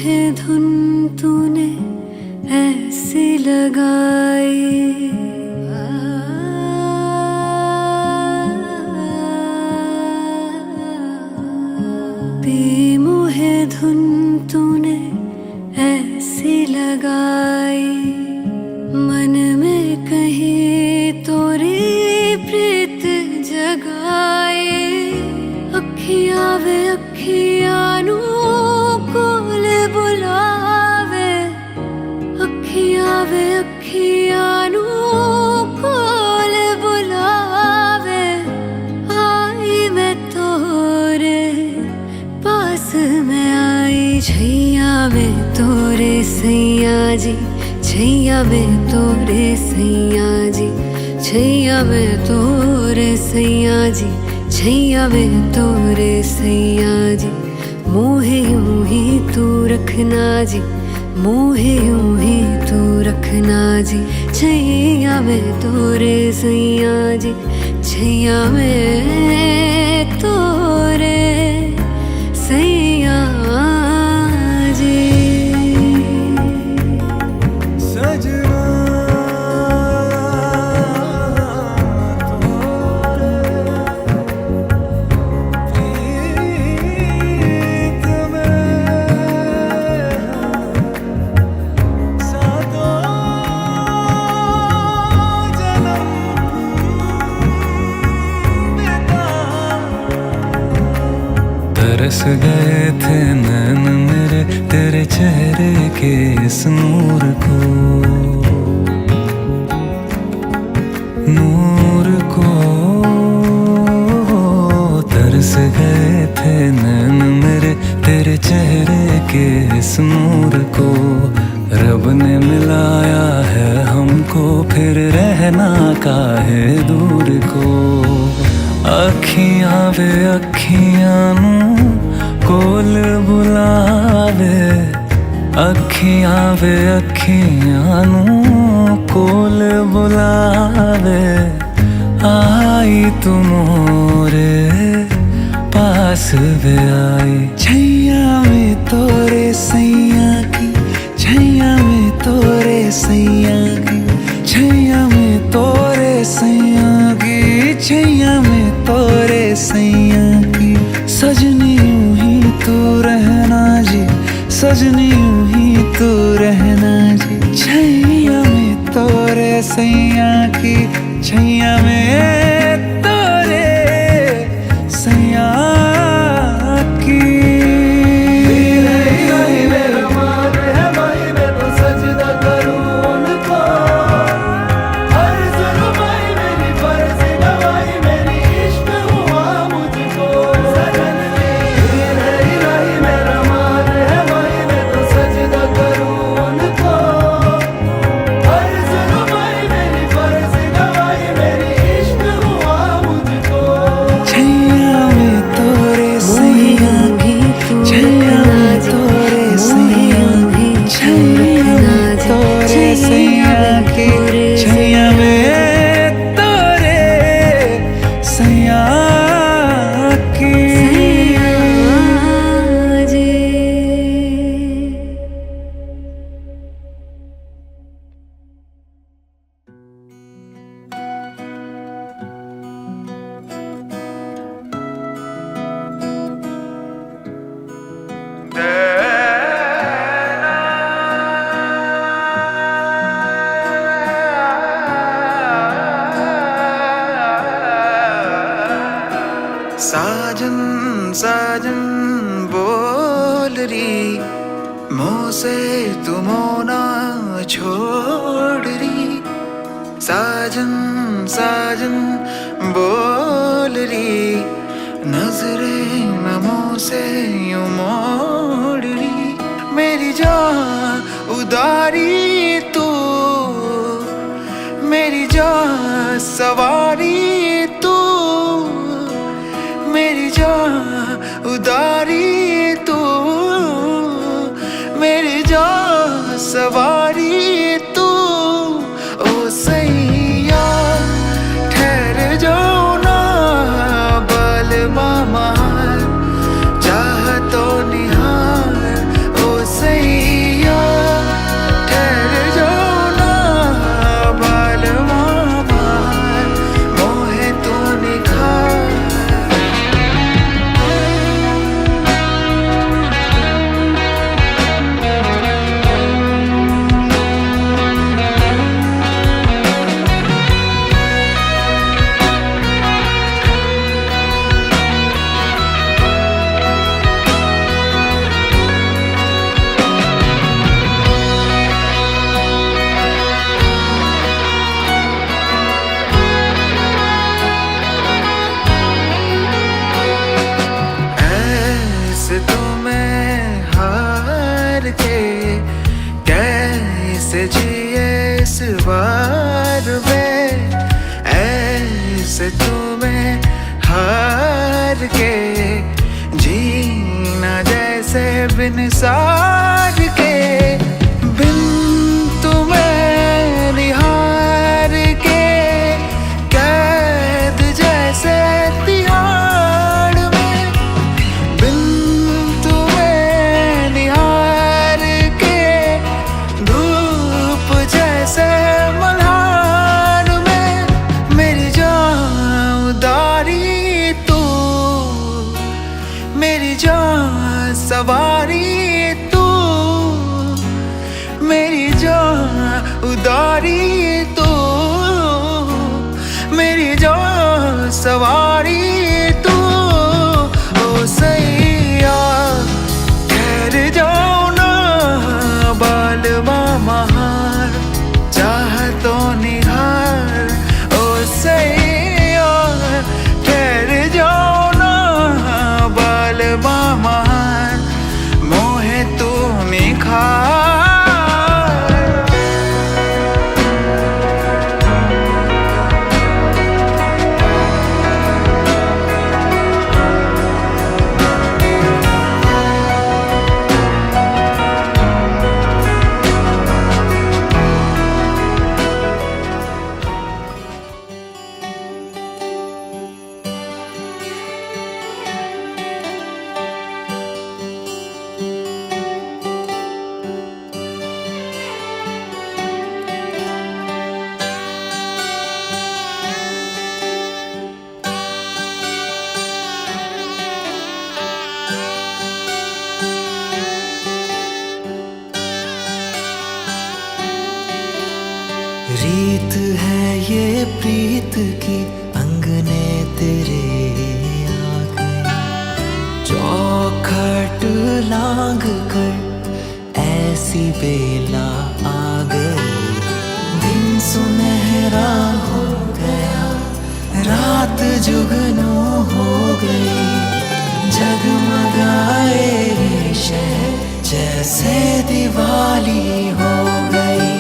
मोहे धुन तूने ऐसी लगाई, बेमोहे धुन तूने ऐसी लगाई, मन में कहीं तोरी प्रीत जगाए। अखियां वे अखियां नू कोल बुलावे, अखियां वे अखियां नू कोल बुलावे। आई मैं तोरे पास में आई, छैया में तोरे सैया जी, छैया में तोरे सैया जी, छैया में तोरे सैया जी, छैया में तोरे सैया जी। मोहे यूं ही तू रखना जी, मोहे यूं ही तू रखना जी। छैया में तोरे सैया जी, छैया में तोरे सैया जी। तरस गए थे नैन मेरे तेरे चेहरे के इस नूर को, नूर को। तरस गए थे नैन मेरे तेरे चेहरे के इस नूर को। रब ने मिलाया है हमको, फिर रहना काहे दूर को। अखियां वे अखियां नू कोल बुलावे, अखियां वे अखियां नू कोल बुलावे। आई तू मोरे पास वे आई, छैया में तोरे सैया की, छैया में तोरे सैया की, छैया में तोरे सैया की, छैया में तोरे सैया की। सजनी यूं ही तू रहना जी, सजनी यूं ही तू रहना जी। छैया में तोरे सैया की, छैया में तोरे सैया की। साजन साजन बोल री, मुँह से तुम ना छोड़ री। साजन साजन बोल री, नजरें न मुँह से यूं मोड़ री। मेरी जान उदारी तू, मेरी जान सवारी तू, मेरी जान उदारी तू, मेरी जान सवारी तू। ओ सैया ठहर जाओ ना, बाल मामा चाह तो निहार। ओ सैया बिन सार के, बिन तुम्हें निहार के, कैद जैसे तिहाड़ में। बिन तुम्हें निहार के, धूप जैसे मल्हार में। मेरी जान उदारी तू, मेरी जान सवारी तू, मेरी जान उदारी तू, मेरी जान सवारी तू। ओ सैया ठहर जाओ ना, बाल महार चाहतों निहार। ओ सैया ठहर जाओ ना, बाल महार मोहे तू निखार। रीत है ये प्रीत की, अंगने तेरे आ गई। चौखट लांग कर ऐसी बेला आ गई। दिन सुनहरा हो गया, रात जुगनू हो गई। जगमगाए ये शहर जैसे दिवाली हो गई।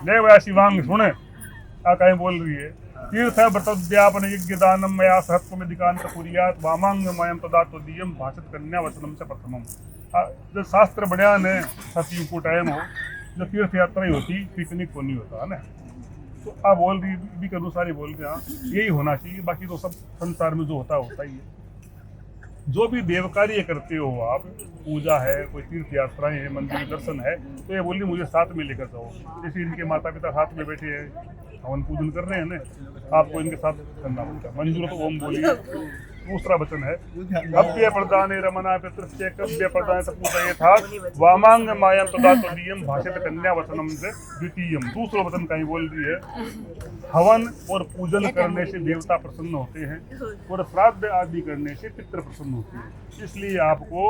ले वह शिवांग सुने आ कहीं बोल रही है। तीर्थ व्रतव्यापन यज्ञ दानम मया सहत्व में दिकांत कुरियात वामांग मयम तदातो दियम भाषित कन्या वचनम से प्रथमम। जो शास्त्र बयान है सतयुग को टाइम हो, जो तीर्थ यात्रा ही होती, पिकनिक को नहीं होता है ना। तो आप बोल रही भी के अनुसार ही बोल रहे हैं, यही होना चाहिए। बाकी तो सब संसार में जो होता ही है। जो भी देव कार्य करते हो आप, पूजा है, कोई तीर्थ यात्राएं है, मंदिर दर्शन है, तो ये बोलिए मुझे साथ में लेकर जाओ। जैसे इनके माता पिता साथ में बैठे हैं, हवन पूजन कर रहे हैं ना, आपको इनके साथ करना पड़ता है। मंजूर तो ओम बोलिए, दूसरा वचन है अव्य प्रदाने रमना पितृस्य कव्य प्रदाने तपूजये था वामांग मायम तदा तदीयम भाषित कन्या वचनम से द्वितीयम। दूसरा वचन कहीं बोल रही है हवन और पूजन करने से देवता प्रसन्न होते हैं और श्राद्ध आदि करने से पितृ प्रसन्न होते हैं, इसलिए आपको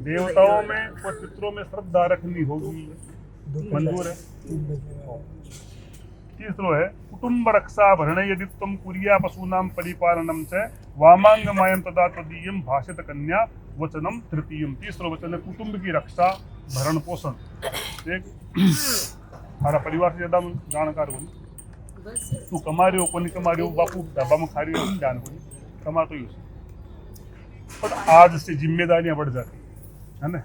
देवताओं में और पितरों में श्रद्धा रखनी होगी। मंजूर है। तीसरो है कुटुंब रक्षा भरण यदि तुम कुरिया पशूनाम परिपालनम से वामांग मायम तदा तदीयम भाषित कन्या वचनम तृतीयम। तीसरो वचन है कुटुंब की रक्षा भरण पोषण। एक हमारा परिवार से ज्यादा जानकार हो, तू कमा रहे हो को नहीं कमा रहे हो, बापू ढाबा में खा रहे हो जान को नहीं कमा तो ही पर आज से जिम्मेदारियां बढ़ जाती है ना।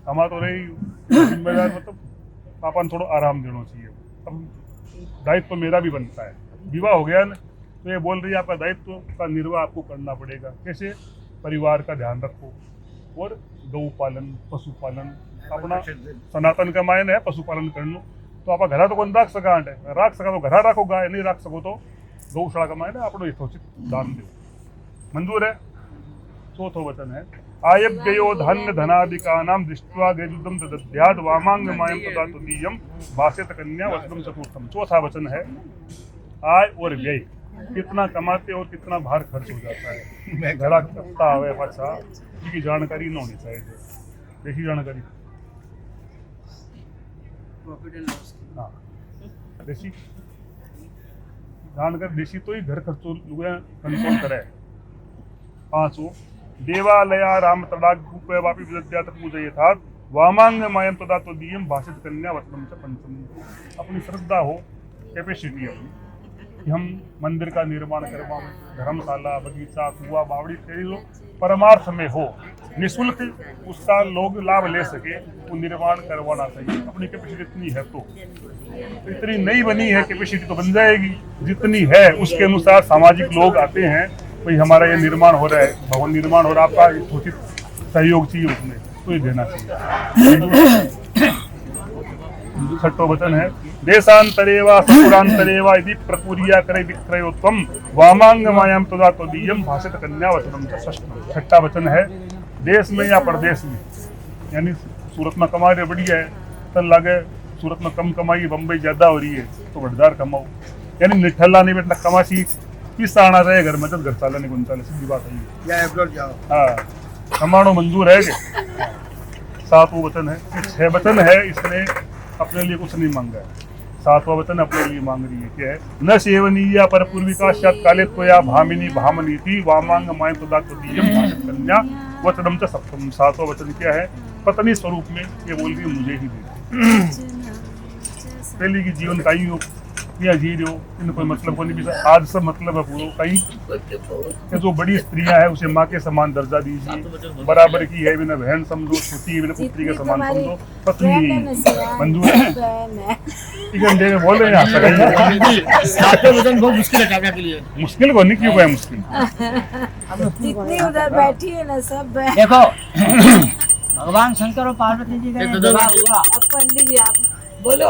कमा तो रही जिम्मेदार मतलब पापा ने थोड़ा आराम देना चाहिए। अब दायित्व तो मेरा भी बनता है, विवाह हो गया ना तो ये बोल रही है आपका दायित्व का निर्वाह आपको करना पड़ेगा। कैसे? परिवार का ध्यान रखो और गौ पालन पशुपालन अपना सनातन का मायने है पशुपालन कर लो। तो आप घरा तो कौन राख सका है, राख सका तो घरा रखो, गाय नहीं राख सको तो गौशाला का मायने अपनो यथोचित दान दो। मंजूर है। चौथो वचन है आयव्ययो धन्य धनादिका नाम दृष्ट्वा गजुदम दद्याद वामांग मायम तदा तदीयम भाषित कन्या वचनम चतुर्थम। चौथा वचन है आय और व्यय, कितना कमाते और कितना बाहर खर्च हो जाता है। घड़ा कत्ता आवे पाछा की जानकारी न होनी चाहिए, देखी जानकारी। हाँ देशी जानकर देशी तो ही घर खर्चो कंट्रोल करे। पांचो देवालया राम तडाग वापी विद्यात पूजये था वामांग मायम तदा तदीयम भाषित कन्या वचनम से पंचम। अपनी श्रद्धा हो, कैपेसिटी अपनी कि हम मंदिर का निर्माण करवाएं, धर्मशाला बगीचा कुआ बावड़ी तेरी लो परमार्थ में हो, निःशुल्क उसका लोग लाभ ले सके वो निर्माण करवाना चाहिए। अपनी कैपेसिटी इतनी है तो इतनी नहीं बनी है कैपेसिटी तो बन जाएगी, जितनी है उसके अनुसार सामाजिक लोग आते हैं भाई हमारा ये निर्माण हो रहा है, भवन निर्माण हो रहा है, आपका उचित सहयोग चाहिए उसमें तो ये देना चाहिए। छठो वचन है देशांतरे वा सपुरांतरे वा यदि प्रकुर्या करे विक्रयोत्तम वामांग मायाम तदा तदीयम भाषित कन्या वचनम। छठा वचन है देश में या प्रदेश में, यानी सूरत में कमा रहे बढ़िया है, तन लागे सूरत में कम कमाई बम्बई ज्यादा हो रही है तो बढ़दार कमाओ, यानी निठल्ला नहीं बैठना कमासी किस आना रहे घर में जब घर चाला नहीं चाले, सीधी बात है। हाँ कमानो मंजूर है कि। सातवां वचन है, 6 वचन है इसने अपने लिए कुछ नहीं मांगा है, 7वां वचन अपने लिए मांग रही है क्या है न सेवनीया पर पूर्विका काले त्वया भामिनी भामनी थी वामांग माय तदा तदीयम भाषित कन्या वचनम च सप्तम। 7वां वचन क्या है पत्नी स्वरूप में ये बोल रही है मुझे ही दे। पहले की जीवन का ही हो या जी रहे हो इन कोई मतलब को नहीं भी, आज सब मतलब है पूरा कहीं जो बड़ी स्त्रियां है उसे माँ के समान दर्जा दीजिए, बराबर की है बिना बहन समझो, छोटी है बिना पुत्री के समान समझो, पत्नी मंजूर है। में बोल रहे हैं बहुत मुश्किल है काव्या के लिए। मुश्किल को नहीं क्यों है मुश्किल, जितनी उधर बैठी है ना सब देखो भगवान शंकर और पार्वती जी का विवाह हुआ। अब पंडित जी आप बोलो।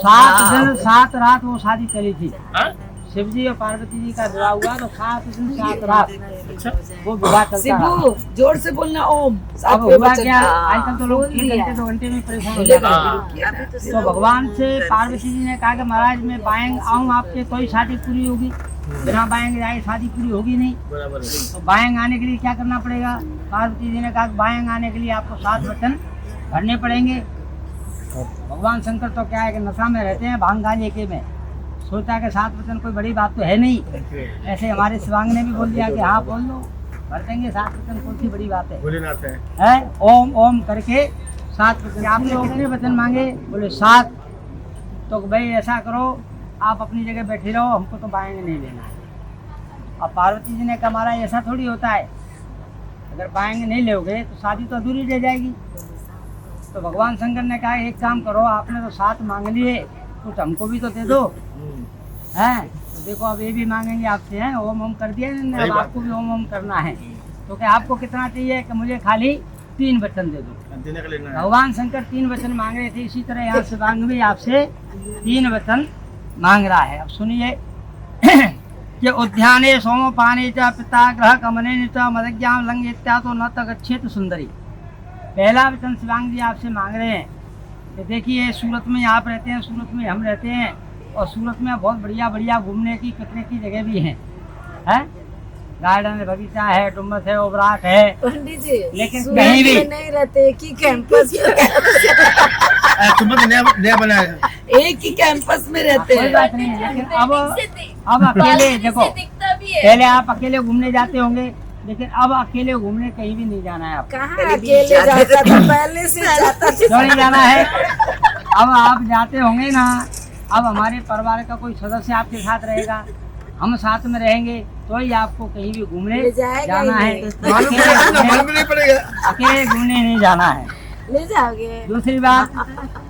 7 दिन 7 रात वो शादी करी थी। शिव जी और पार्वती जी का विवाह हुआ तो 7 दिन 7 रात वो विवाह चलता रहा। जोर से बोलना ओम। अब हुआ क्या आजकल तो लोग 1 घंटे 2 घंटे में परेशान हो जाते हैं। तो भगवान से पार्वती जी ने कहा कि महाराज मैं बाएं आऊँ आपके तो ही शादी पूरी होगी, बिना बाएं जाए शादी पूरी होगी नहीं। तो बाएं आने के लिए क्या करना पड़ेगा? पार्वती जी ने कहा बाएं आने के लिए आपको 7 वचन भरने पड़ेंगे। भगवान शंकर तो क्या है कि नशा में रहते हैं, भांग गांजे के में सोचा कि 7 वचन कोई बड़ी बात तो है नहीं। ऐसे हमारे शिवांग ने भी बोल दिया कि हाँ बोल लो भर देंगे 7 वचन, कौन सी बड़ी बात है? ओम ओम करके 7 वचन। आपने कितने वचन मांगे? बोले 7। तो भाई ऐसा करो आप अपनी जगह बैठे रहो, हमको तो बाएंगे नहीं लेना है। अब पार्वती जी ने कहा महाराज ऐसा थोड़ी होता है, अगर बाएंगे नहीं लोगे तो शादी तो अधूरी रह जाएगी। तो भगवान शंकर ने कहा एक काम करो, आपने तो 7 मांग लिए, कुछ हमको भी तो दे दो। हैं तो देखो अब ये भी मांगेंगे आपसे, हैं ओम ओम कर दिया ना, अब आपको भी ओम ओम करना है। तो क्या आपको कितना चाहिए? कि मुझे खाली 3 वचन दे दो। भगवान शंकर 3 वचन मांग रहे थे, इसी तरह यहाँ शिवांग भी आपसे 3 वचन मांग रहा है। अब सुनिए कि उद्याने सोमपाने च पिता ग्रह गमने च मदज्ञाम लंग इत्यादि न तगच्छेत सुंदरी। पहला वचन शिवांग जी आपसे मांग रहे हैं कि देखिए सूरत में आप रहते हैं, सूरत में हम रहते हैं, और सूरत में बहुत बढ़िया बढ़िया घूमने की पिकनिक की जगह भी हैं, गार्डन बगीचा है, डुम्बस है, ओबराट है, पंडित जी लेकिन सूरत कहीं भी में नहीं रहते, एक ही कैंपस नया बना है। एक ही कैंपस में रहते कोई हैं। बात नहीं है, लेकिन अब अकेले देखो, पहले आप अकेले घूमने जाते होंगे, लेकिन अब अकेले घूमने कहीं भी नहीं जाना है आपको। कहाँ अकेले जाता था, पहले से जाता क्यों नहीं जाना है? अब आप जाते होंगे ना, अब हमारे परिवार का कोई सदस्य आपके साथ रहेगा, हम साथ में रहेंगे, तो ही आपको कहीं भी घूमने ले जाएगा जाना ही है। नहीं। मालूम नहीं पड़ेगा। अकेले घूमने नहीं जाना है। ले जाओगे। दूसरी बात,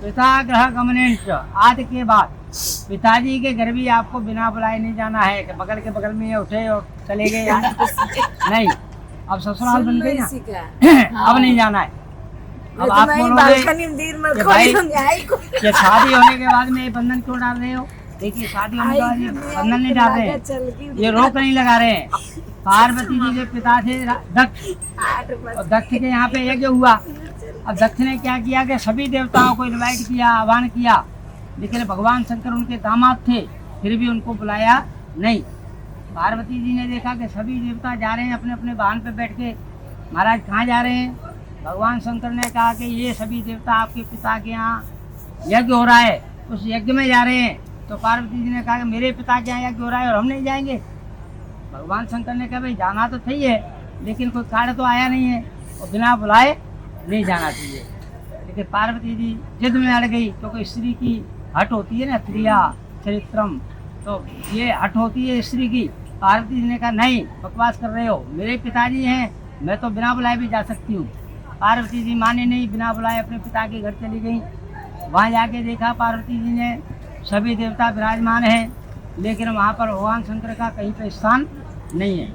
पिता ग्रह गमनेंच, आज के बाद पिताजी के घर भी आपको बिना बुलाए नहीं जाना है कि बगल के बगल में ये उठे और चले गए नहीं। अब ससुराल बन गई ना, इसी का अब नहीं जाना है। अब आप बोलोगे बालकनी में कि भाई आई को कि शादी होने के बाद में ये बंधन क्यों डाल रहे हो? देखिए, शादी होने के बाद ये बंधन नहीं डाल रहे हैं, चल की ये रोक नहीं लगा रहे हैं। पार्वती जी के पिता थे दक्ष, 8 बजे और दक्ष के यहाँ पे यज्ञ हुआ। अब दक्ष ने क्या किया कि सभी देवताओं को इनवाइट किया, आह्वान किया, लेकिन भगवान शंकर उनके दामाद थे, फिर भी उनको बुलाया नहीं। पार्वती जी ने देखा कि सभी देवता जा रहे हैं अपने अपने वाहन पे बैठ के, महाराज कहाँ जा रहे हैं? भगवान शंकर ने कहा कि ये सभी देवता आपके पिता के यहाँ यज्ञ हो रहा है, उस यज्ञ में जा रहे हैं। तो पार्वती जी ने कहा कि मेरे पिता के यहाँ यज्ञ हो रहा है और हम नहीं जाएंगे। भगवान शंकर ने कहा भाई जाना तो सही है, लेकिन कोई कार्य तो आया नहीं है और बिना बुलाए नहीं जाना चाहिए। लेकिन पार्वती जी जिद में अड़ गई, क्योंकि स्त्री की हट होती है ना, प्रिया चरित्रम, तो ये हट होती है स्त्री की। पार्वती जी ने कहा नहीं, बकवास कर रहे हो, मेरे पिताजी हैं, मैं तो बिना बुलाए भी जा सकती हूँ। पार्वती जी माने नहीं, बिना बुलाए अपने पिता के घर चली गई। वहाँ जाके देखा पार्वती जी ने सभी देवता विराजमान हैं, लेकिन वहाँ पर भगवान शंकर का कहीं पर स्थान नहीं है।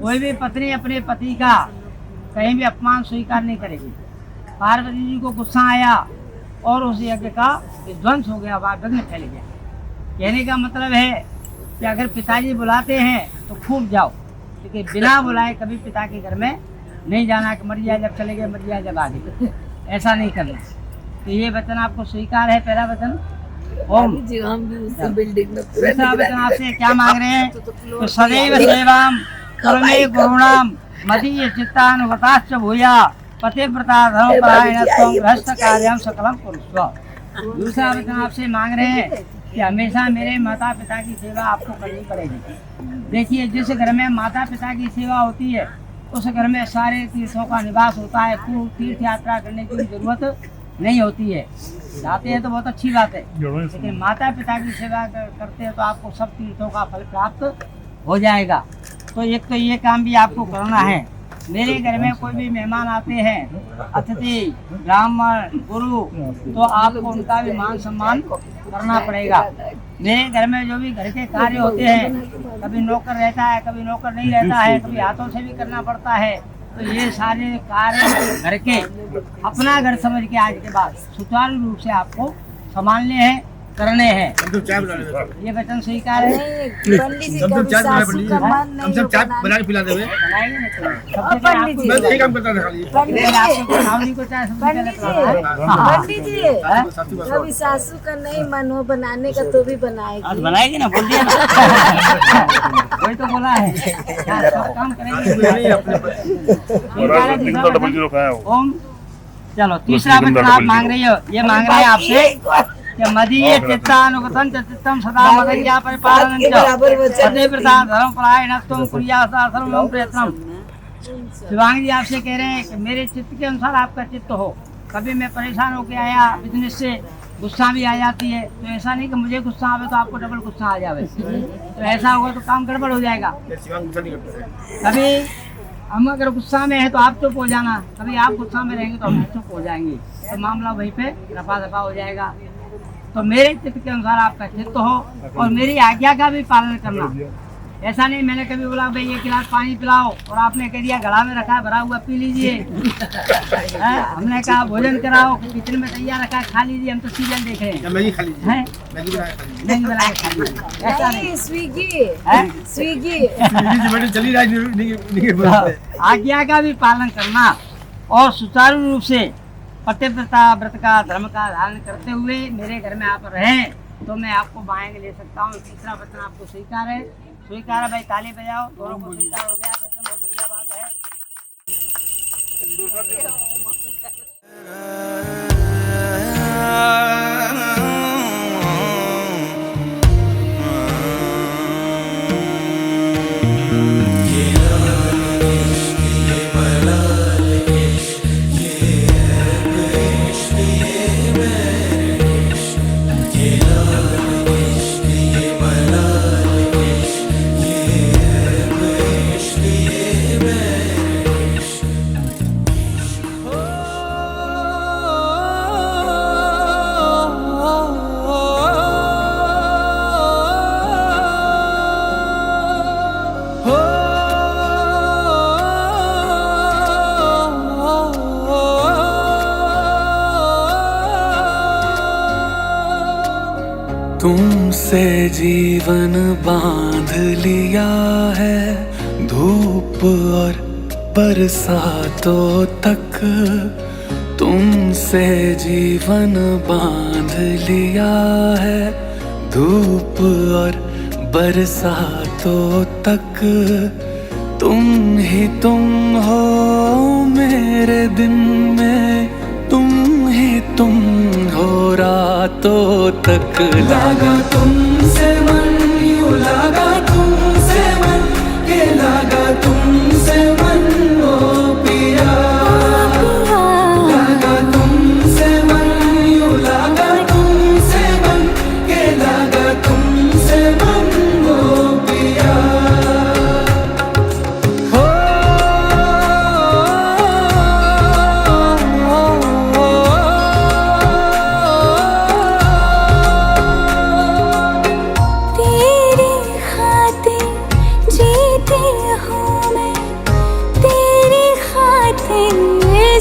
कोई भी पत्नी अपने पति का कहीं भी अपमान स्वीकार नहीं करेगी। पार्वती जी को गुस्सा आया और उस यज्ञ का ध्वंस हो गया, विघ्न फैल गया। कहने का मतलब है कि अगर पिताजी बुलाते हैं तो खूब जाओ, लेकिन बिना बुलाए कभी पिता के घर में नहीं जाना कि मर जाए जब चले गए, मर जाए जब आ गए, ऐसा नहीं करना। तो ये वचन आपको स्वीकार है, पहला वचन ओम। जी हम भी उसी बिल्डिंग में पूरा दूसरा वचन आपसे क्या मांग रहे हैं? तो सदैव सेवाम कर्मे गुरुणाम मदीय चित्तानुगताश्च भूया पतिव्रता धर्मपरायणत्वं गृहस्थ कार्यं सकलम कुरुष्व। दूसरा वचन आपसे मांग रहे हैं कि हमेशा मेरे माता पिता की सेवा आपको करनी पड़ेगी। देखिए, जिस घर में माता पिता की सेवा होती है उस घर में सारे तीर्थों का निवास होता है, खूब तीर्थ यात्रा करने की जरूरत नहीं होती है। जाते हैं तो बहुत अच्छी बात है, लेकिन माता पिता की सेवा करते हैं तो आपको सब तीर्थों का फल प्राप्त हो जाएगा। तो एक तो ये काम भी आपको करना है। मेरे घर में कोई भी मेहमान आते हैं, अतिथि, ब्राह्मण, गुरु, तो आपको उनका भी मान सम्मान करना पड़ेगा। मेरे घर में जो भी घर के कार्य होते हैं, कभी नौकर रहता है, कभी नौकर नहीं रहता है, कभी हाथों से भी करना पड़ता है, तो ये सारे कार्य घर के अपना घर समझ के आज के बाद सुचारू रूप से आपको संभालने हैं, करने हैं। ये वचन स्वीकार है। नहीं, पंडित जी कभी सासू का मन नहीं हम सब चाय बना के पिला देवे। बनाएंगे ना चाय। और पंडित जी, मैं यही काम करता था खाली। पंडित लेकिन जी, आपको सावली को चाय सबसे पहले पंडित पिलाना है। जी, पंडित जी, साथी बस कभी सासू का नहीं मन हो बनाने का तो भी आज बनाएगी। बनाएगी ना, बोल दिया ना। वही तो बोला है, हाँ, सब काम करेंगे। ओम। चलो, तीसरा वचन आप मांग रही हो, ये मांग रहे हैं आपसे कि मदीय चित्तानुगतं च चित्तं सदा मदज्ञा परिपालनं च पतिव्रता धर्मपरायणत्वं कुर्यात् सर्वं प्रयत्नं। शिवांगी जी आपसे कह रहे हैं कि मेरे चित्त के अनुसार आपका चित्त हो। कभी मैं परेशान होकर आया बिजनेस से, गुस्सा भी आ जाती है, तो ऐसा नहीं कि मुझे गुस्सा आवे तो आपको डबल गुस्सा आ जावे, तो ऐसा होगा तो काम गड़बड़ हो जाएगा। कभी हम अगर गुस्सा में है तो आप चुप हो जाना, कभी आप गुस्सा में रहेंगे तो हम चुप हो जाएंगे, तो मामला वहीं पे रफा दफा हो जाएगा। तो मेरे चित्त के अनुसार आपका चित्त हो और मेरी आज्ञा का भी पालन करना। ऐसा नहीं मैंने कभी बोला भाई एक गिलास पानी पिलाओ और आपने कह दिया घड़ा में रखा है भरा हुआ पी लीजिए। हमने कहा भोजन कराओ किचन में तैयार रखा है खा लीजिए, हम तो सीरियल देख रहे हैं। मैगी खा लीजिए, हैं? मैगी बना के खा लीजिए। नहीं बना के खा लीजिए, ऐसा नहीं। नहीं स्विगी हैं? स्विगी जी बेटे चली रहा है, नहीं बोलते। आज्ञा का भी पालन करना और सुचारू रूप से पतिव्रता व्रत का धर्म का धारण करते हुए मेरे घर में आप रहें तो मैं आपको बाएंग ले सकता हूँ। तीसरा वचन आपको स्वीकार है? स्वीकार है भाई, ताली बजाओ, दोनों को स्वीकार हो गया। वचन बहुत बढ़िया बात है। तुमसे जीवन बांध लिया है, धूप और बरसातों तक तुमसे जीवन बांध लिया है, धूप और बरसातों तक तुम ही तुम हो मेरे दिन में, तुम ही तुम हो रातों तक। लागा तुमसे मन, यूं लागा तुमसे मन, के लागा तुमसे मन ओ पिया। लागा तुमसे मन, यूं लागा तुमसे मन, के लागा तुमसे मन ओ पिया।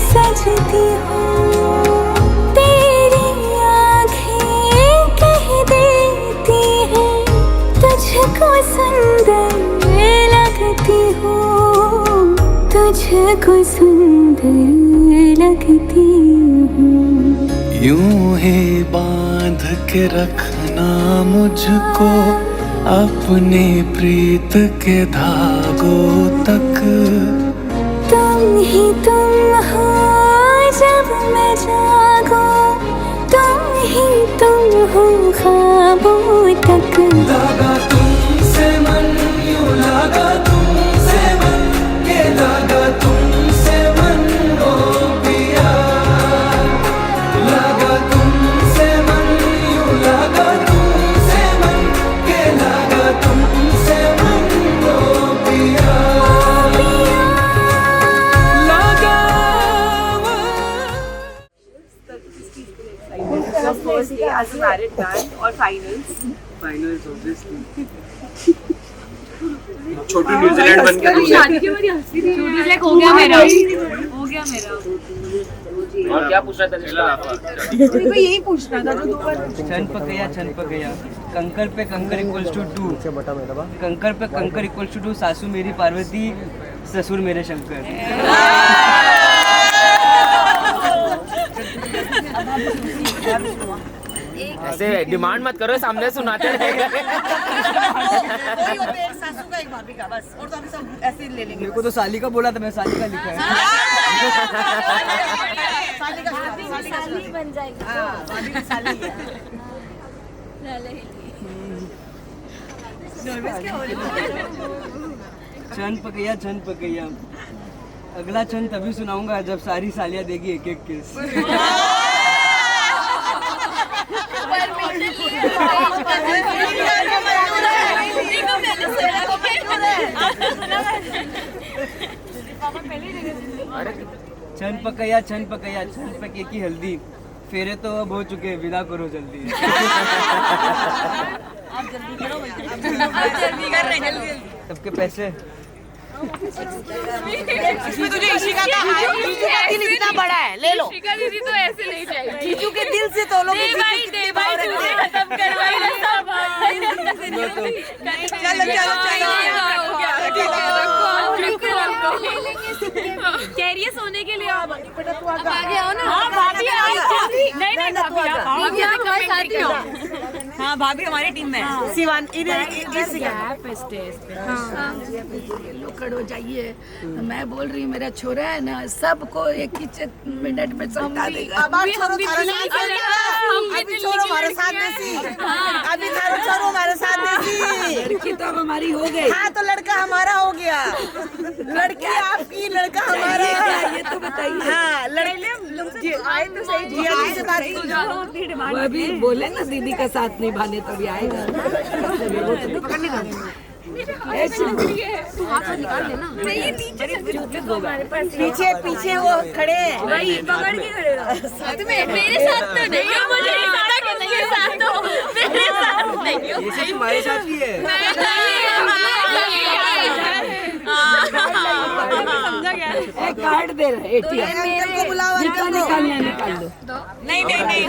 सजती हूँ तेरी आँखें कह देती हैं तुझको सुंदर लगती हूँ, तुझको सुंदर लगती हूँ। यूं ही बांध के रखना मुझको अपनी प्रीत के धागों तक। तुम ही तुम हो जब मैं जागूं, तुम ही तुम हो ख्वाबों तक। लागा तुमसे मन, यूं लागा तुमसे मन, के लागा तुमसे मन ओ पिया। लागा तुमसे मन, यूं लागा तुमसे मन, के लागा तुमसे मन ओ पिया। First day as a married man or finals? Finals obviously. Chhotu New Zealand बन के शादी की बड़ी हंसी थी। हो गया मेरा, हो गया मेरा। और क्या पूछ रहा था? तेरे को यही पूछना था जो दो बार छन पक गया कंकर पे कंकर इक्वल्स टू 2, कंकर पे कंकर इक्वल्स टू 2, सासू मेरी पार्वती ससुर मेरे शंकर। ऐसे डिमांड मत करो, सामने सुनाते रहेंगे। सासू का एक भाभी का बस, और तो हम सब ऐसे ही ले लेंगे। मेरे को तो साली का बोला था, मैं साली का लिखा है। साली बन जाएगी। भाभी की साली है। नर्वस क्या हो रही है? छन पकैया अगला छन तभी सुनाऊंगा जब सारी सालियां देगी एक एक किस। छन पकैया की हल्दी, फेरे तो अब हो चुके, विदा करो जल्दी। आप जल्दी करो भैया। सबके पैसे इसमें तुझे इशिका का दिल इतना बड़ा है, ले लो। इशिका दीदी तो ऐसे नहीं चाहिए। जीजू के दिल से तो लोग दे भाई तुझे खत्म करवाई ना सब। चलो चलो कह रही है सोने के लिए आप आगे आओ ना। हाँ भाभी नहीं हाँ भाभी हमारी टीम में है। शिवान इधर लोग खड़ो जाइए। मैं बोल रही हूँ मेरा छोरा है ना, सबको एक ही मिनट में समझा देगा। अभी छोरो हमारे साथ देसी, अभी छोरो हमारे साथ देसी। लड़की तो अब हमारी हो गई। हाँ तो लड़का हमारा हो गया, लड़की आपकी, लड़का हमारा। ये तो बताइए। हाँ लड़के आए तो सही, जिया जी से बात करो। वो अभी बोले ना दीदी का साथ निभाने तभी आएगा। पीछे पीछे वो खड़े हैं, वही पकड़ के खड़े रहो। साथ में मेरे साथ तो नहीं हो, मुझे नहीं पता किसके साथ हो, मेरे साथ नहीं हो। ये सब तुम्हारे साथ ही है। समझा गया। एक कार्ड दे रहे एटीएम अंकल को बुलाओ, जितना अंकल को। निकालना है निकाल दो। नहीं नहीं नहीं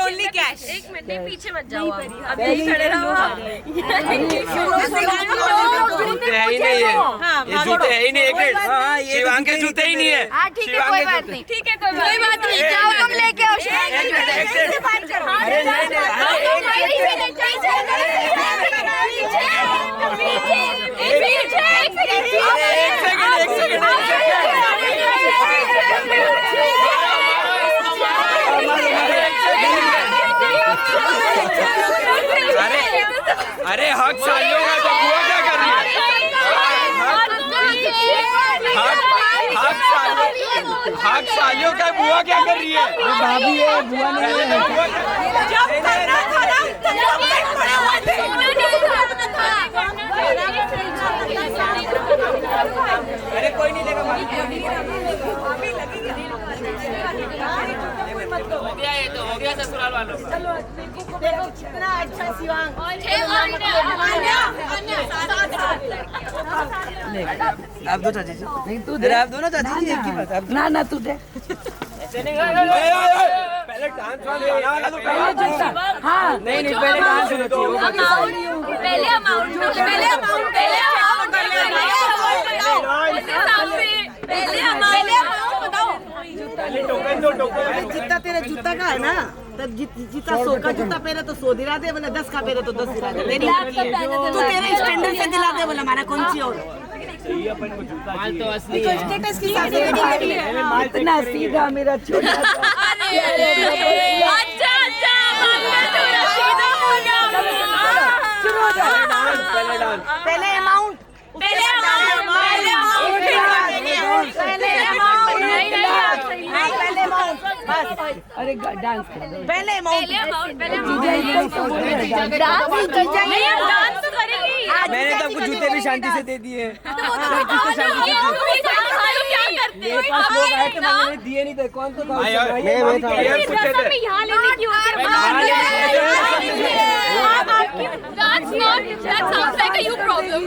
ओनली कैश। एक मिनट नहीं, पीछे मत जाओ आप, अब यही खड़े रहो। जूते है ही नहीं है, ये जूते है ही नहीं। एक मिनट, शिवांग के जूते ही नहीं है। हाँ ठीक है, कोई बात नहीं, ठीक है कोई बात नहीं। जाओ तुम लेके आओ अरे हक सालियों का तो बुआ क्या कर रही है? हक सालियों का बुआ क्या कर रही है? भाभी है, बुआ नहीं है। अरे कोई नहीं देगा। हो गया, ये तो हो गया ससुराल वालों का। देखो कितना अच्छा शिवांग। आप दो चाची जी। नहीं तू अरे दे। आप दो ना चाची जी, एक ही बात। आप ना ना तू दे। पहले डांस वाला तो हाँ नहीं नहीं, पहले डांस होना चाहिए। पहले अमाउंट बताओ। जितना तेरा जूता का है ना, तो जितना 100 का जूता पहने तो 100 दिला दे, बोला 10 का पहने तो 10 दिला दे। तेरी तू तेरे स्टैंडर्ड से दिला दे, बोला हमारा कौन सी और माल तो असली है। स्टेटस के हिसाब से इतना सीधा मेरा छोटा सा। अच्छा शुरू हो जाओ। पहले अमाउंट अरे डांस कर दो। पहले अमाउंट जीजा एकदम से बोल रहे हैं, डांस। डांस तो करेगी। मैंने तो आपको जूते भी शांति से दे दिए। क्या करते मेरे पास लोग आए थे, मैंने दिए नहीं थे। कौन तो था? मैं था। यहाँ लेने की That's not, that sounds like a you problem.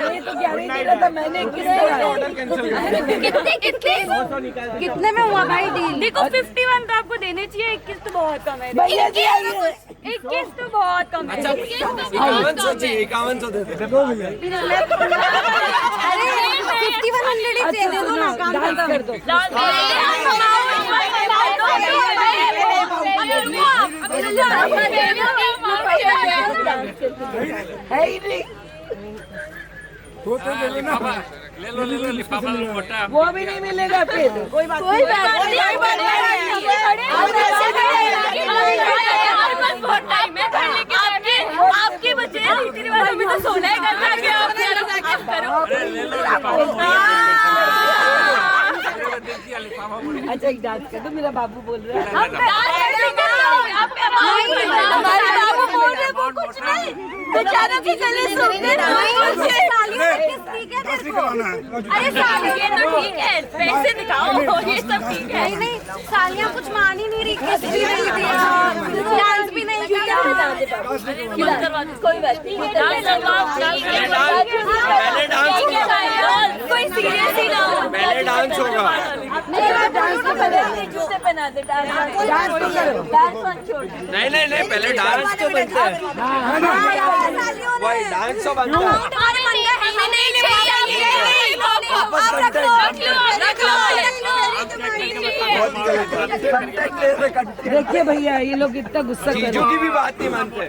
ये तो गारंटी रहा था मैंने कितने में हुआ भाई डील? देखो 51 तो आपको देने चाहिए, 21 तो बहुत कम है। भैया जी 21 तो बहुत कम है। 5100 चाहिए, 5100 दे दे। अरे 5100 अच्छा सुनो, डांस कर दो। है ही नहीं। वो भी नहीं मिलेगा फिर। कोई बात नहीं। आपके बच्चे अभी तो सोना है घर में, आप करो। अच्छा एक डांस कर दो, मेरा बाबू बोल रहा है। हमारे बाबू बोल रहे वो कुछ नहीं, बेचारा भी गले सुन रहे। अरे सालियाँ ये तो ठीक है, पैसे दिखाओ, ये सब ठीक है। नहीं सालियाँ कुछ मान ही नहीं रही, किस भी नहीं दिया, डांस भी नहीं किया। कोई बात नहीं, कोई सीरियस ही ना हो, पहले डांस होगा। जूते पहना दे, डांस छोड़। नहीं नहीं नहीं, पहले डांस तो बनता है, वही डांस तो बनता है। देखिए भैया ये लोग इतना गुस्सा कर जीजू की भी बात नहीं मानते।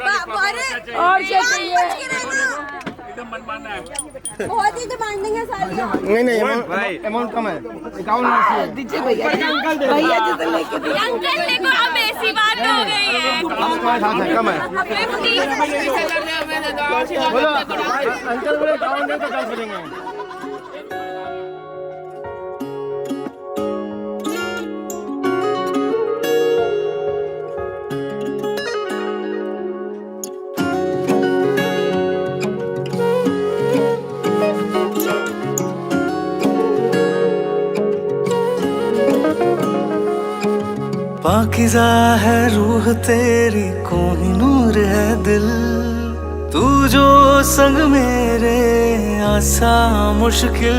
और क्या चाहिए? बहुत ही डिमांडिंग है सालियाँ। नहीं नहीं, अमाउंट कम है, 51 दीजिए भैया, भैया जी से लेके अंकल देखो अब ऐसी बात हो गई है। कम है। बोलो अंकल बोले 52 नहीं तो 10 बजेंगे। पाकिज़ा है रूह तेरी, कोई नूर है दिल, तू जो संग मेरे आसा मुश्किल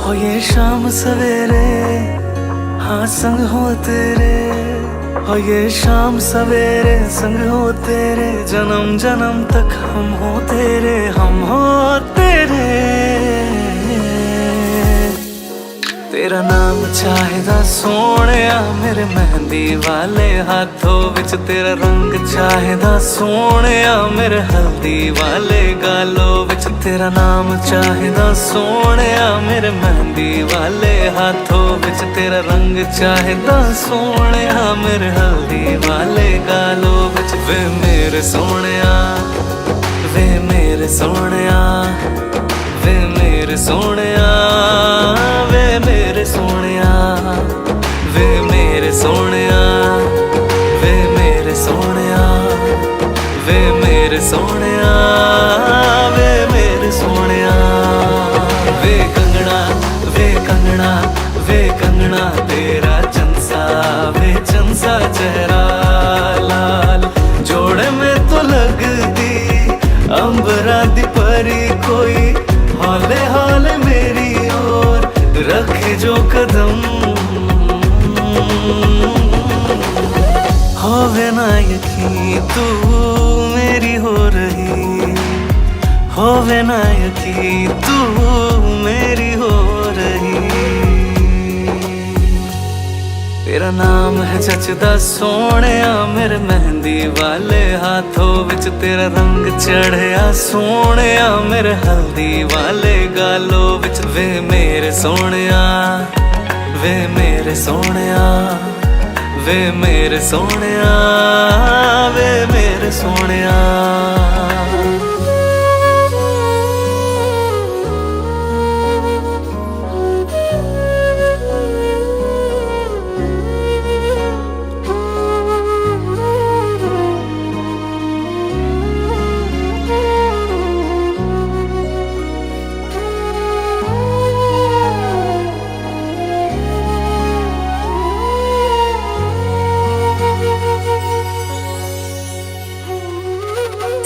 हो। ये शाम सवेरे हाँ संग हो तेरे, हो ये शाम सवेरे संग हो तेरे, जन्म जन्म तक हम हो तेरे, हम हो तेरे। तेरा नाम चाहेदा सोहणिया मेरे मेहंदी वाले हाथों विच, तेरा रंग चाहेदा सोहणिया मेरे हल्दी वाले गालों विच, तेरा नाम चाहेदा सोहणिया मेरे मेहंदी वाले हाथों विच, तेरा रंग चाहेदा सोहणिया मेरे हल्दी वाले गालों विच। वे मेरे सोहणिया, वे मेरे सोहणिया, वे मेरे सोहणिया, वे मेरे सोहणिया, वे मेरे सोहणिया, वे मेरे सोहणिया, वे मेरे सोहणिया, वे मेरे सोहणिया। वे कंगना, वे कंगना, वे कंगना तेरा चंसा, वे चंसा चेहरा लाल, जोड़े में तो लगदी अंबरा दी परी कोई, हौले हौले मेरी ओर रखे जो कदम, होवे ना यकीन तू मेरी हो रही, होवे ना यकीन तू मेरी हो रही। तेरा नाम है जचदा सोहणिया मेरे मेहंदी वाले हाथों विच, तेरा रंग चढ़िया सोहणिया मेरे हल्दी वाले गालों विच। वे मेरे सोहणिया, वे मेरे सोहणिया, वे मेरे सोहणिया, वे मेरे सोहणिया।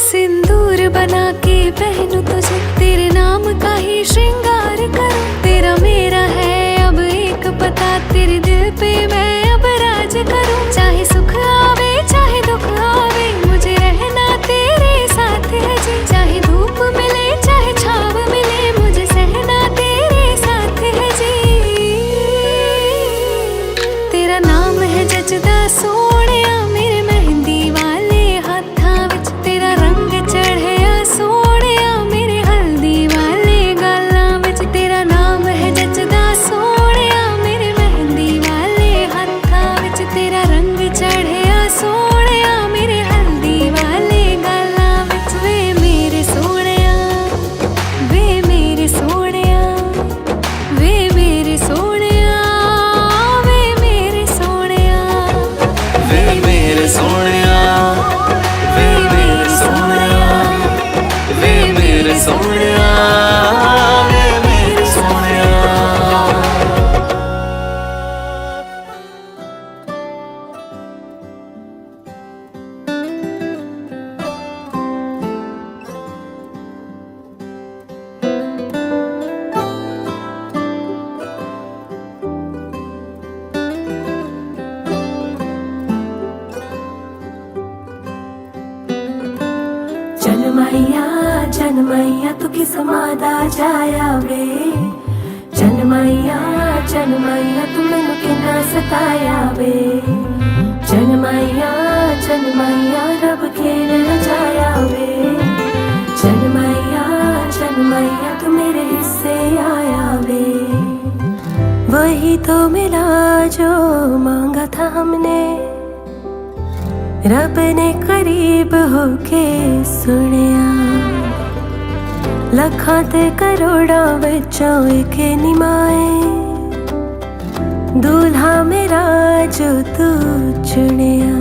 सिंदूर बना के पहनूं तुझे, तेरे नाम का ही श्रृंगार करूं, तेरा मेरा है अब एक पता, तेरे दिल पे मैं अब राज करूं। चाहे सुख आवे चाहे दुख आवे, मुझे रहना तेरे साथ है जी, चाहे धूप मिले चाहे छाव मिले, मुझे सहना तेरे साथ है जी। तेरा नाम है जचदा सोहणिया मेरे मेहंदी वाले हाथां विच, तेरा रंग चढ़िया सोहणिया मेरे हल्दी वाले गालां विच, तेरा नाम है जचदा सोहणिया मेरे मेहंदी वाले हाथां मैया तू किस मादा जाया वे चन मैया तू मैनू किन्ना सताया वे चन मैया रब खेल रचाया वे चन मैया तू मेरे हिस्से आया वे वही तो मिला जो मांगा था हमने रब ने करीब होके सुनिया लखां ते करोड़ां विचों एक निमाए दूल्हा मेरा जो तू चुनिया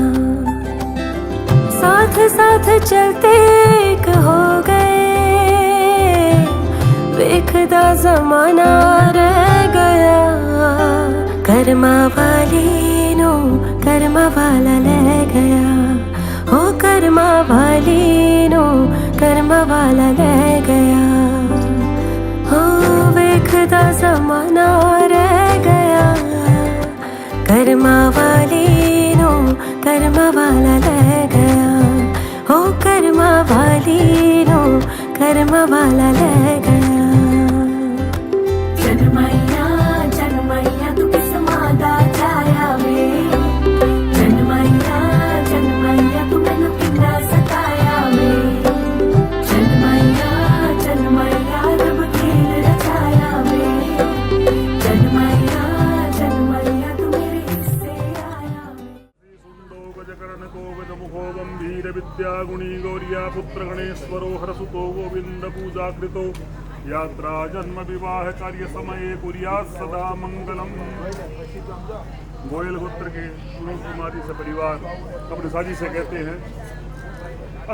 साथ साथ चलते एक हो गए वेखदा जमाना रह गया कर्मा वाली नो कर्मा वाला ले गया हो कर्मा वाली नो कर्मा वाला ले गया हो वेखदा जमाना रह गया कर्मा वाली नो कर्मा वाला ले गया हो कर्मा वाली नो कर्मा वाला ले गया जन मैया तू किस मादा जाया वे जन मैया तू मैनू किन्ना सताया वे जन मैया रब खेल रचाया वे जन मैया तू मेरे हिस्से आया सुंदो गजकर्ण को गजमुखो गंभीर विद्या गुणी गौरिया पुत्र गणेश्वरो हरसुतो गोविंद पूजा कृतो यात्रा जन्म विवाह कार्य समय कुर्यात् सदा मंगलम। गोयल गोत्र के कुमारी से परिवार अपने साजी से कहते हैं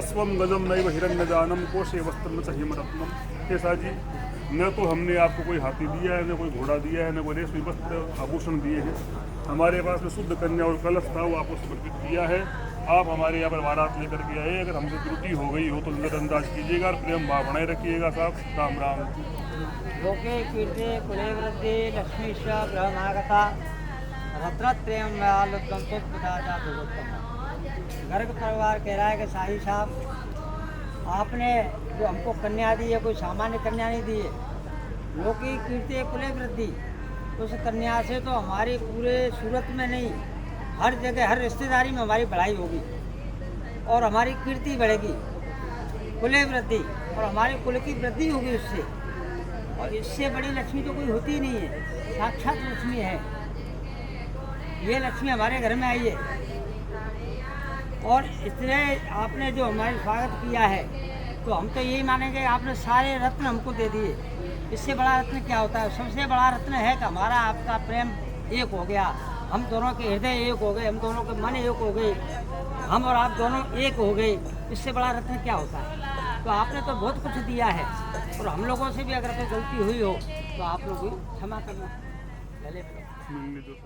अस्वम गजम नैव हिरण्य जानम कोशे वस्त्र न चाहिए रत्नम। हे साजी न तो हमने आपको कोई हाथी दिया है न कोई घोड़ा दिया है न कोई रेशमी वस्त्र आभूषण दिए हैं। हमारे पास में शुद्ध कन्या और कलश था वो आपको समर्पित किया है। आप हमारे यहाँ पर बारात लेकर के आए, अगर हमसे त्रुटि हो गई हो तो नजरअंदाज कीजिएगा और प्रेम भाव बनाए रखिएगा साहब। राम राम। लोके कीर्ते कुले वृद्धि लक्ष्मी ग्रहनागता रत्नत्रयम गर्ग परिवार कह रहा है कि शाही साहब आपने जो हमको कन्या दी है कोई सामान्य कन्या नहीं दी है। लोके कीर्ते कुले वृद्धि उस कन्या से तो हमारी पूरे सूरत में नहीं हर जगह हर रिश्तेदारी में हमारी बढ़ाई होगी और हमारी कीर्ति बढ़ेगी कुले वृद्धि और हमारे कुल की वृद्धि होगी उससे। और इससे बड़ी लक्ष्मी तो कोई होती ही नहीं है, साक्षात लक्ष्मी है। ये लक्ष्मी हमारे घर में आई है और इसलिए आपने जो हमारा स्वागत किया है तो हम तो यही मानेंगे आपने सारे रत्न हमको दे दिए। इससे बड़ा रत्न क्या होता है? सबसे बड़ा रत्न है कि हमारा आपका प्रेम एक हो गया, हम दोनों के हृदय एक हो गए, हम दोनों के मन एक हो गए, हम और आप दोनों एक हो गए। इससे बड़ा रत्न क्या होता है? तो आपने तो बहुत कुछ दिया है और हम लोगों से भी अगर कोई गलती हुई हो तो आप लोग भी क्षमा करना। गले मिलो।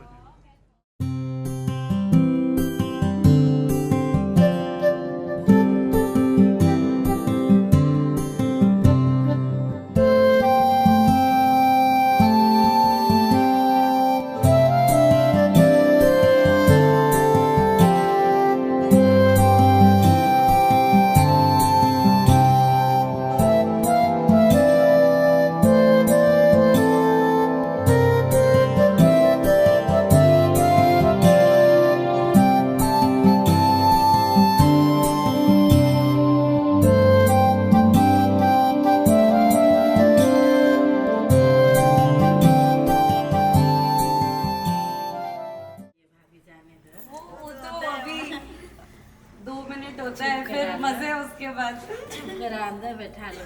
अंदर बैठा लो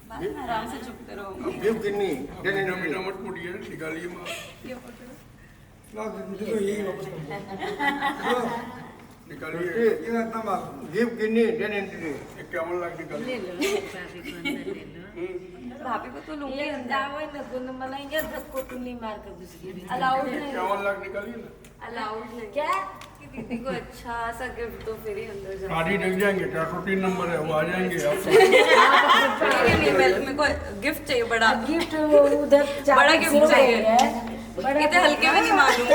भाभी को आराम से चुपते रहो। गिफ्ट कितनी देने नो मीठा मत पुड़िए निकालिए मां ये फोटो ना तो यही निकालिए ये ना तमा गिफ्ट कितनी देने दे 51 लाख निकाल ले लो भाभी को अंदर ले लो। भाभी को तो लूंगी ये जावे न गुन मनाएंगे धक्को टुल्ली मार कर दूसरी अलाउड नहीं 51 लाख निकालिए ना अलाउड नहीं क्या कि दीदी को अच्छा सा गिफ्ट दो फिर ही अंदर जाओ। गाड़ी लग जाएंगे 403 नंबर है वो आ जाएंगे नहीं मेरे को गिफ्ट चाहिए बड़ा गिफ्ट उधर बड़ा गिफ्ट चाहिए। इतने हल्के में नहीं मारूंगी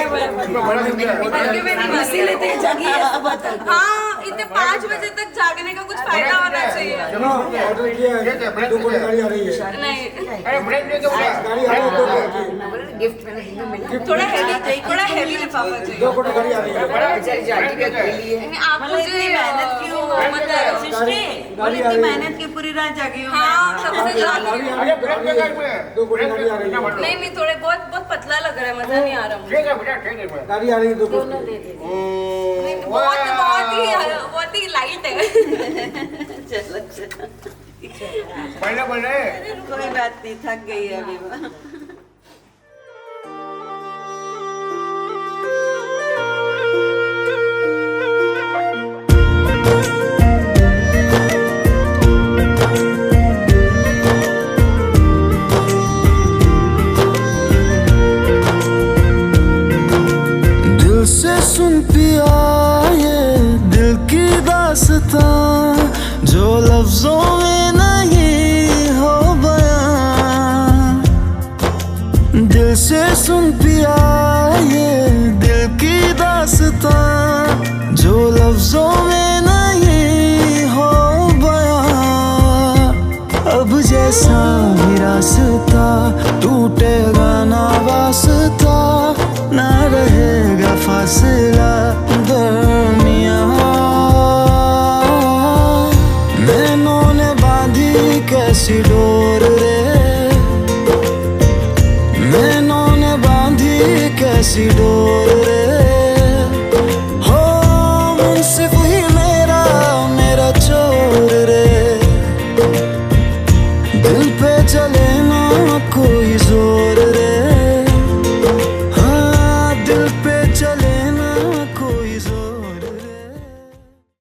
हल्के में नहीं इसीलिए तो जगी है अब हाँ इतने 5 बजे तक जागने का कुछ फायदा होना चाहिए। चलो ऑर्डर किया है 2 कोटी गाड़ी आ रही है। नहीं अरे ब्रेक दे दो गाड़ी आ रही है थोड़ा हेवी लिफाफा चाहिए। 2 कोटी गाड़ी आ रही है। आप मुझे मेहनत क्यों मतलब मेहनत की पूरी रात जागी हूँ। हाँ सबसे ज्यादा। गाड़ी आ रही है 2 कोटी गाड़ी आ रही है। नहीं थोड़े बहुत पतला लग रहा है, मजा नहीं आ रहा मुझे। गाड़ी आ रही है 2 कोटी। बहुत ही लाइट है। पहले कोई बात नहीं, थक गई है अभी। दिल से सुन पिया ये दिल की दास्तां जो लफ्जों में नहीं हो बयां। दिल से सुन पिया ये दिल की दास्तां जो लफ्जों में नहीं हो बयां। अब जैसा भी रास्ता टूटेगा ना वास्ता, ना रहेगा फासला दरमियां। नैनों ने बांधी कैसी डोर रे, नैनों ने बांधी कैसी डोर रे।